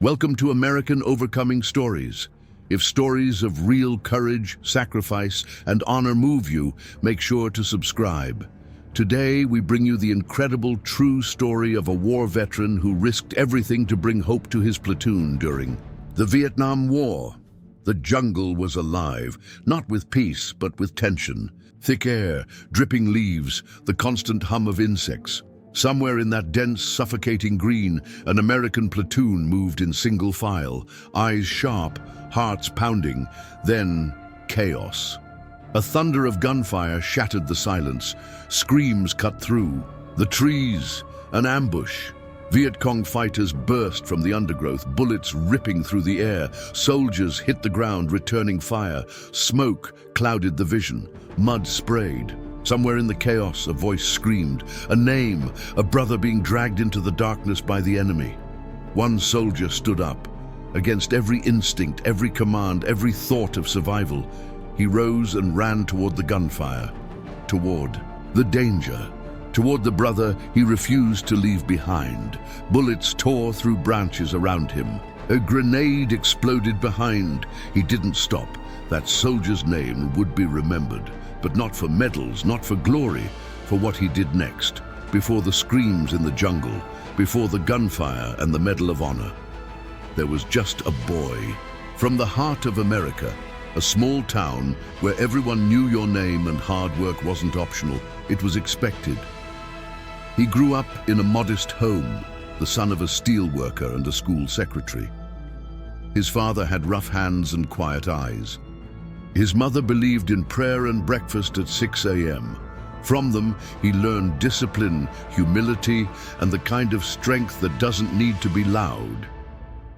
Welcome to American Overcoming Stories. If stories of real courage, sacrifice, and honor move you, make sure to subscribe. Today, we bring you the incredible true story of a war veteran who risked everything to bring hope to his platoon during the Vietnam War. The jungle was alive, not with peace, but with tension. Thick air, dripping leaves, the constant hum of insects. Somewhere in that dense, suffocating green, an American platoon moved in single file, eyes sharp, hearts pounding, then chaos. A thunder of gunfire shattered the silence. Screams cut through. The trees, an ambush. Viet Cong fighters burst from the undergrowth, bullets ripping through the air. Soldiers hit the ground, returning fire. Smoke clouded the vision. Mud sprayed. Somewhere in the chaos, a voice screamed. A name, a brother being dragged into the darkness by the enemy. One soldier stood up. Against every instinct, every command, every thought of survival, he rose and ran toward the gunfire, toward the danger, toward the brother he refused to leave behind. Bullets tore through branches around him. A grenade exploded behind. He didn't stop. That soldier's name would be remembered, but not for medals, not for glory, for what he did next, before the screams in the jungle, before the gunfire and the Medal of Honor. There was just a boy, from the heart of America, a small town where everyone knew your name and hard work wasn't optional, it was expected. He grew up in a modest home, the son of a steel worker and a school secretary. His father had rough hands and quiet eyes. His mother believed in prayer and breakfast at 6 a.m. From them, he learned discipline, humility, and the kind of strength that doesn't need to be loud.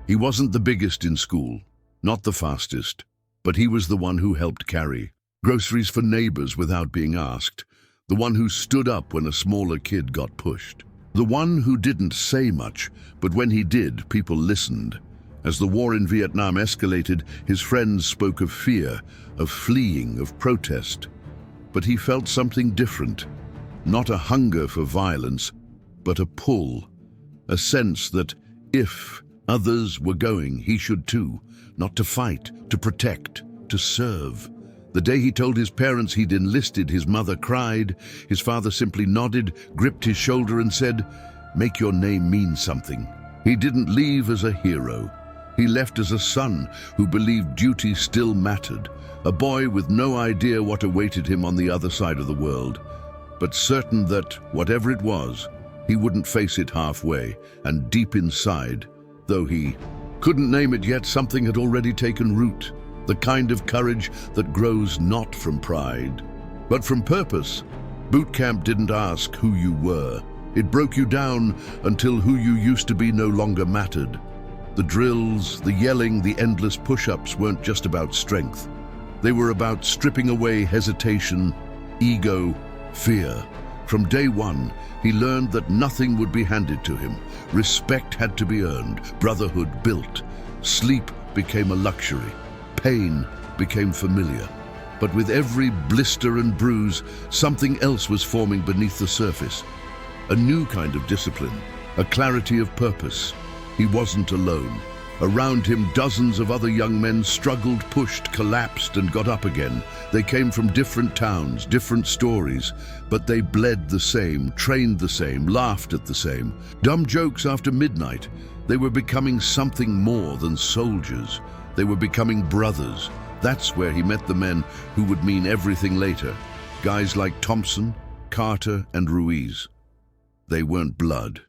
He wasn't the biggest in school, not the fastest, but he was the one who helped carry groceries for neighbors without being asked, the one who stood up when a smaller kid got pushed, the one who didn't say much, but when he did, people listened. As the war in Vietnam escalated, his friends spoke of fear, of fleeing, of protest. But he felt something different. Not a hunger for violence, but a pull. A sense that if others were going, he should too. Not to fight, to protect, to serve. The day he told his parents he'd enlisted, his mother cried. His father simply nodded, gripped his shoulder and said, "Make your name mean something." He didn't leave as a hero. He left as a son who believed duty still mattered, a boy with no idea what awaited him on the other side of the world, but certain that, whatever it was, he wouldn't face it halfway, and deep inside, though he couldn't name it yet, something had already taken root, the kind of courage that grows not from pride, but from purpose. Boot camp didn't ask who you were. It broke you down until who you used to be no longer mattered. The drills, the yelling, the endless push-ups weren't just about strength. They were about stripping away hesitation, ego, fear. From day one, he learned that nothing would be handed to him. Respect had to be earned, brotherhood built. Sleep became a luxury. Pain became familiar. But with every blister and bruise, something else was forming beneath the surface. A new kind of discipline, a clarity of purpose. He wasn't alone. Around him, dozens of other young men struggled, pushed, collapsed, and got up again. They came from different towns, different stories, but they bled the same, trained the same, laughed at the same. Dumb jokes after midnight. They were becoming something more than soldiers. They were becoming brothers. That's where he met the men who would mean everything later. Guys like Thompson, Carter, and Ruiz. They weren't blood,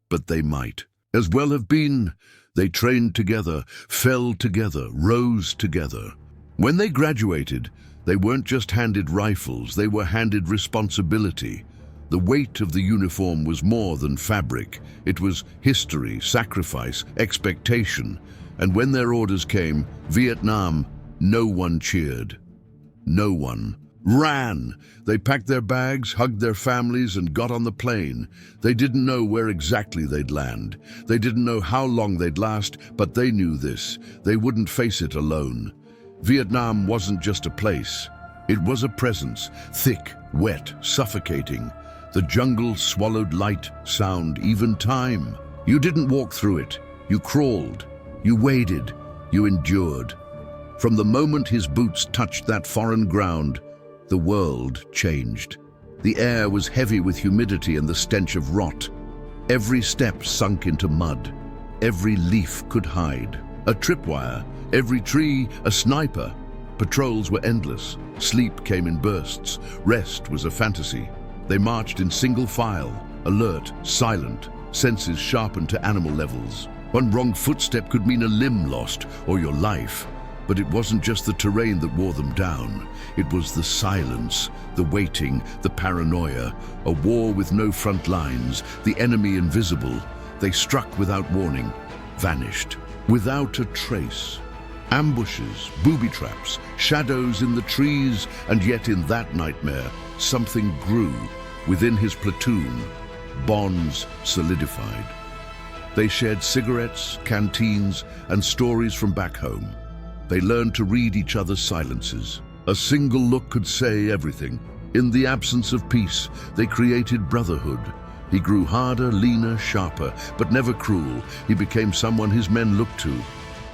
but they might as well have been. They trained together, fell together, rose together. When they graduated, they weren't just handed rifles, they were handed responsibility. The weight of the uniform was more than fabric. It was history, sacrifice, expectation. And when their orders came, Vietnam, no one cheered. No one ran. They packed their bags, hugged their families, and got on the plane. They didn't know where exactly they'd land. They didn't know how long they'd last, but they knew this. They wouldn't face it alone. Vietnam wasn't just a place. It was a presence, thick, wet, suffocating. The jungle swallowed light, sound, even time. You didn't walk through it. You crawled. You waded, you endured. From the moment his boots touched that foreign ground, the world changed. The air was heavy with humidity and the stench of rot. Every step sunk into mud. Every leaf could hide. A tripwire, every tree a sniper. Patrols were endless. Sleep came in bursts. Rest was a fantasy. They marched in single file, alert, silent, senses sharpened to animal levels. One wrong footstep could mean a limb lost or your life. But it wasn't just the terrain that wore them down. It was the silence, the waiting, the paranoia, a war with no front lines, the enemy invisible. They struck without warning, vanished, without a trace. Ambushes, booby traps, shadows in the trees, and yet in that nightmare, something grew within his platoon. Bonds solidified. They shared cigarettes, canteens, and stories from back home. They learned to read each other's silences. A single look could say everything. In the absence of peace, they created brotherhood. He grew harder, leaner, sharper, but never cruel. He became someone his men looked to,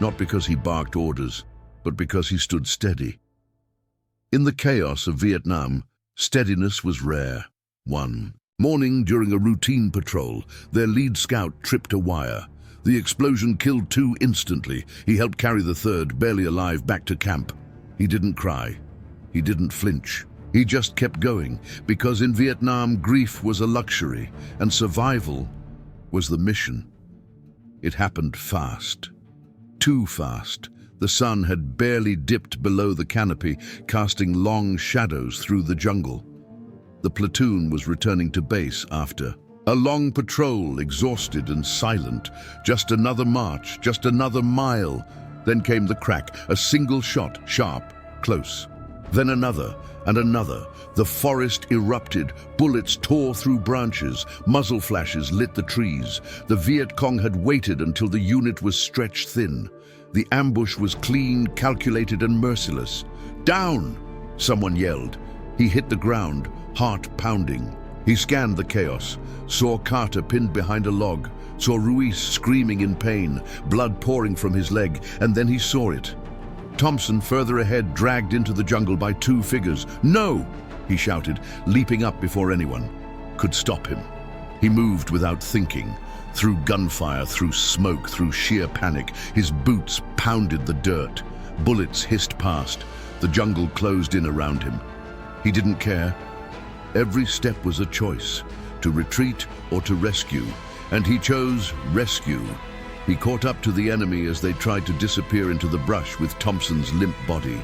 not because he barked orders, but because he stood steady. In the chaos of Vietnam, steadiness was rare. One morning during a routine patrol, their lead scout tripped a wire. The explosion killed two instantly. He helped carry the third, barely alive, back to camp. He didn't cry. He didn't flinch. He just kept going, because in Vietnam, grief was a luxury, and survival was the mission. It happened fast. Too fast. The sun had barely dipped below the canopy, casting long shadows through the jungle. The platoon was returning to base after a long patrol, exhausted and silent. Just another march, just another mile. Then came the crack, a single shot, sharp, close. Then another and another. The forest erupted. Bullets tore through branches. Muzzle flashes lit the trees. The Viet Cong had waited until the unit was stretched thin. The ambush was clean, calculated, and merciless. "Down!" someone yelled. He hit the ground, heart pounding. He scanned the chaos, saw Carter pinned behind a log, saw Ruiz screaming in pain, blood pouring from his leg, and then he saw it. Thompson, further ahead, dragged into the jungle by two figures. "No!" he shouted, leaping up before anyone could stop him. He moved without thinking, through gunfire, through smoke, through sheer panic. His boots pounded the dirt. Bullets hissed past. The jungle closed in around him. He didn't care. Every step was a choice, to retreat or to rescue, and he chose rescue. He caught up to the enemy as they tried to disappear into the brush with Thompson's limp body.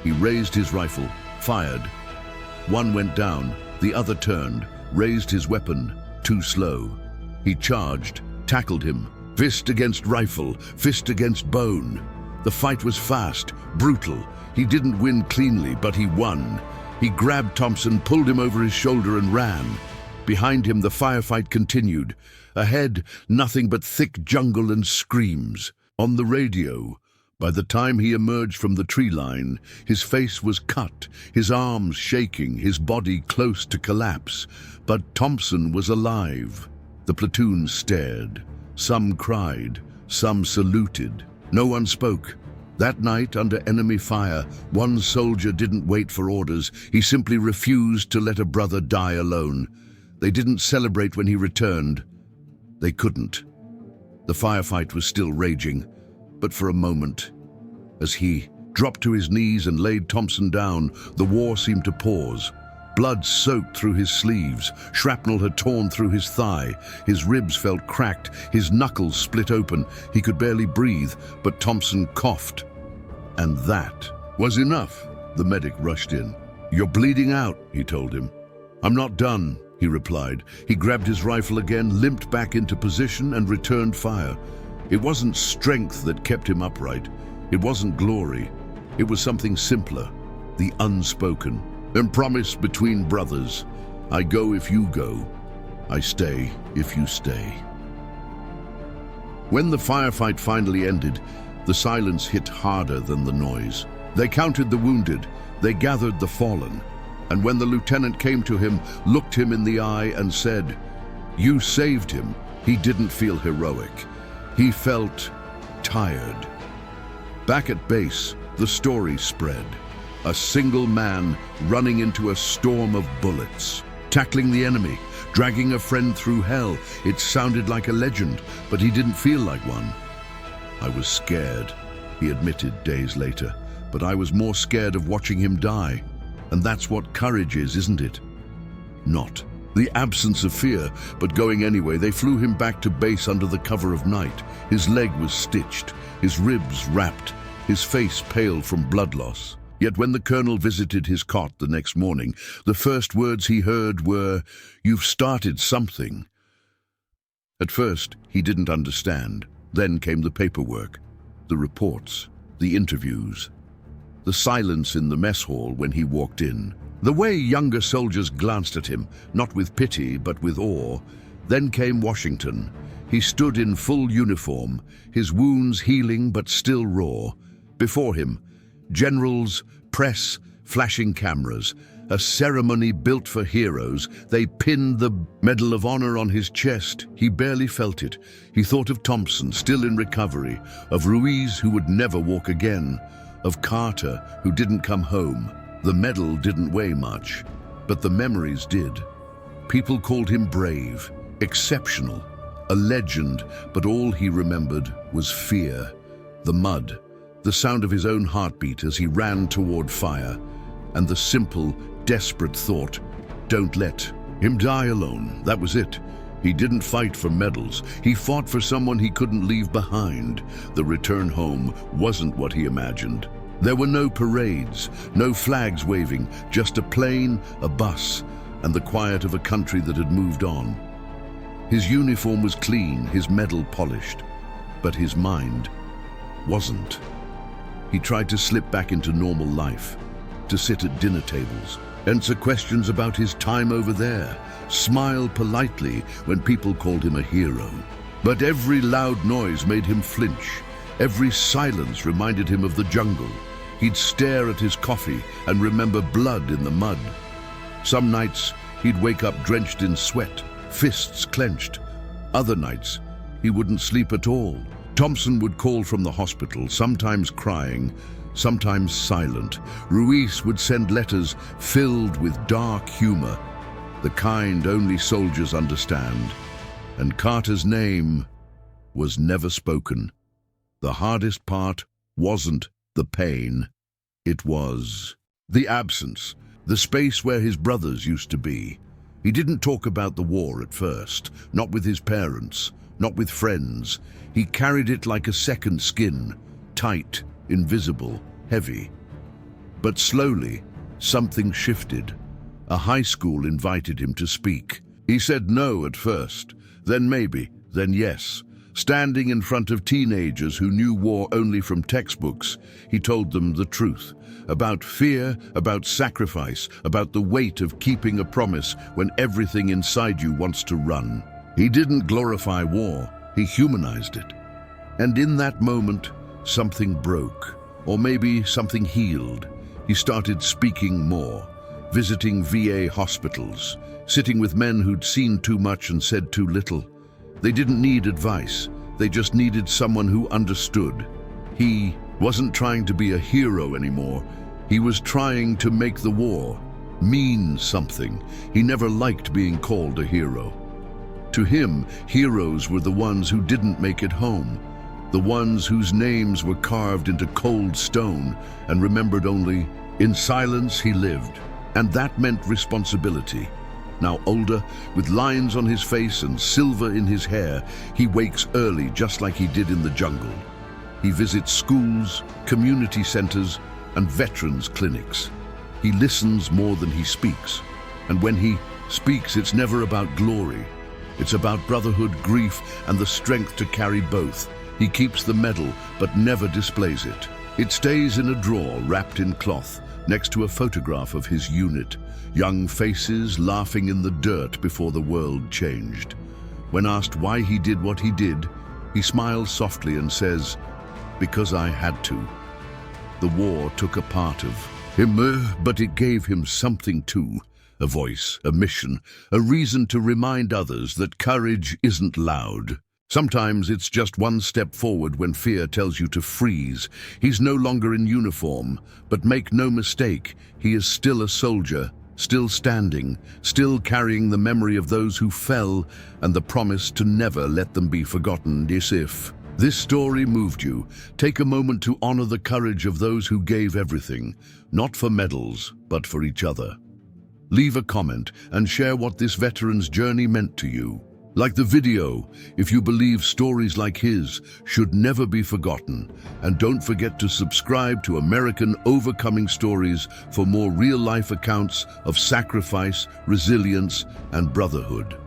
He raised his rifle, fired. One went down, the other turned, raised his weapon, too slow. He charged, tackled him, fist against rifle, fist against bone. The fight was fast, brutal. He didn't win cleanly, but he won. He grabbed Thompson, pulled him over his shoulder and ran. Behind him, the firefight continued. Ahead, nothing but thick jungle and screams. On the radio, by the time he emerged from the tree line, his face was cut, his arms shaking, his body close to collapse. But Thompson was alive. The platoon stared. Some cried, some saluted. No one spoke. That night, under enemy fire, one soldier didn't wait for orders. He simply refused to let a brother die alone. They didn't celebrate when he returned. They couldn't. The firefight was still raging, but for a moment, as he dropped to his knees and laid Thompson down, the war seemed to pause. Blood soaked through his sleeves. Shrapnel had torn through his thigh. His ribs felt cracked. His knuckles split open. He could barely breathe, but Thompson coughed. And that was enough. The medic rushed in. "You're bleeding out," he told him. "I'm not done," he replied. He grabbed his rifle again, limped back into position, and returned fire. It wasn't strength that kept him upright. It wasn't glory. It was something simpler, the unspoken. A promise between brothers. I go if you go. I stay if you stay. When the firefight finally ended, the silence hit harder than the noise. They counted the wounded. They gathered the fallen. And when the lieutenant came to him, looked him in the eye and said, "You saved him," he didn't feel heroic. He felt tired. Back at base, the story spread. A single man running into a storm of bullets, tackling the enemy, dragging a friend through hell. It sounded like a legend, but he didn't feel like one. I was scared, he admitted days later, but I was more scared of watching him die. And that's what courage is, isn't it? Not the absence of fear, but going anyway. They flew him back to base under the cover of night. His leg was stitched, his ribs wrapped, his face pale from blood loss. Yet when the colonel visited his cot the next morning, the first words he heard were, "You've started something." At first, he didn't understand. Then came the paperwork, the reports, the interviews, the silence in the mess hall when he walked in. The way younger soldiers glanced at him, not with pity but with awe. Then came Washington. He stood in full uniform, his wounds healing but still raw. Before him, generals, press, flashing cameras, a ceremony built for heroes. They pinned the Medal of Honor on his chest. He barely felt it. He thought of Thompson, still in recovery, of Ruiz, who would never walk again, of Carter, who didn't come home. The medal didn't weigh much, but the memories did. People called him brave, exceptional, a legend, but all he remembered was fear, the mud, the sound of his own heartbeat as he ran toward fire, and the simple, desperate thought, don't let him die alone. That was it. He didn't fight for medals. He fought for someone he couldn't leave behind. The return home wasn't what he imagined. There were no parades, no flags waving, just a plane, a bus, and the quiet of a country that had moved on. His uniform was clean, his medal polished, but his mind wasn't. He tried to slip back into normal life, to sit at dinner tables, answer questions about his time over there, smile politely when people called him a hero. But every loud noise made him flinch. Every silence reminded him of the jungle. He'd stare at his coffee and remember blood in the mud. Some nights, he'd wake up drenched in sweat, fists clenched. Other nights, he wouldn't sleep at all. Thompson would call from the hospital, sometimes crying, sometimes silent. Ruiz would send letters filled with dark humor, the kind only soldiers understand. And Carter's name was never spoken. The hardest part wasn't the pain. It was the absence, the space where his brothers used to be. He didn't talk about the war at first, not with his parents, not with friends. He carried it like a second skin, tight, invisible, heavy. But slowly, something shifted. A high school invited him to speak. He said no at first, then maybe, then yes. Standing in front of teenagers who knew war only from textbooks, he told them the truth about fear, about sacrifice, about the weight of keeping a promise when everything inside you wants to run. He didn't glorify war, he humanized it. And in that moment, something broke, or maybe something healed. He started speaking more, visiting VA hospitals, sitting with men who'd seen too much and said too little. They didn't need advice, they just needed someone who understood. He wasn't trying to be a hero anymore. He was trying to make the war mean something. He never liked being called a hero. To him, heroes were the ones who didn't make it home, the ones whose names were carved into cold stone and remembered only in silence. He lived, and that meant responsibility. Now older, with lines on his face and silver in his hair, he wakes early just like he did in the jungle. He visits schools, community centers, and veterans clinics. He listens more than he speaks. And when he speaks, it's never about glory. It's about brotherhood, grief, and the strength to carry both. He keeps the medal, but never displays it. It stays in a drawer wrapped in cloth, next to a photograph of his unit. Young faces laughing in the dirt before the world changed. When asked why he did what he did, he smiles softly and says, "Because I had to." The war took a part of him, but it gave him something too. A voice, a mission, a reason to remind others that courage isn't loud. Sometimes it's just one step forward when fear tells you to freeze. He's no longer in uniform, but make no mistake, he is still a soldier, still standing, still carrying the memory of those who fell and the promise to never let them be forgotten. If this story moved you, take a moment to honor the courage of those who gave everything, not for medals, but for each other. Leave a comment and share what this veteran's journey meant to you. Like the video if you believe stories like his should never be forgotten. And don't forget to subscribe to American Overcoming Stories for more real-life accounts of sacrifice, resilience, and brotherhood.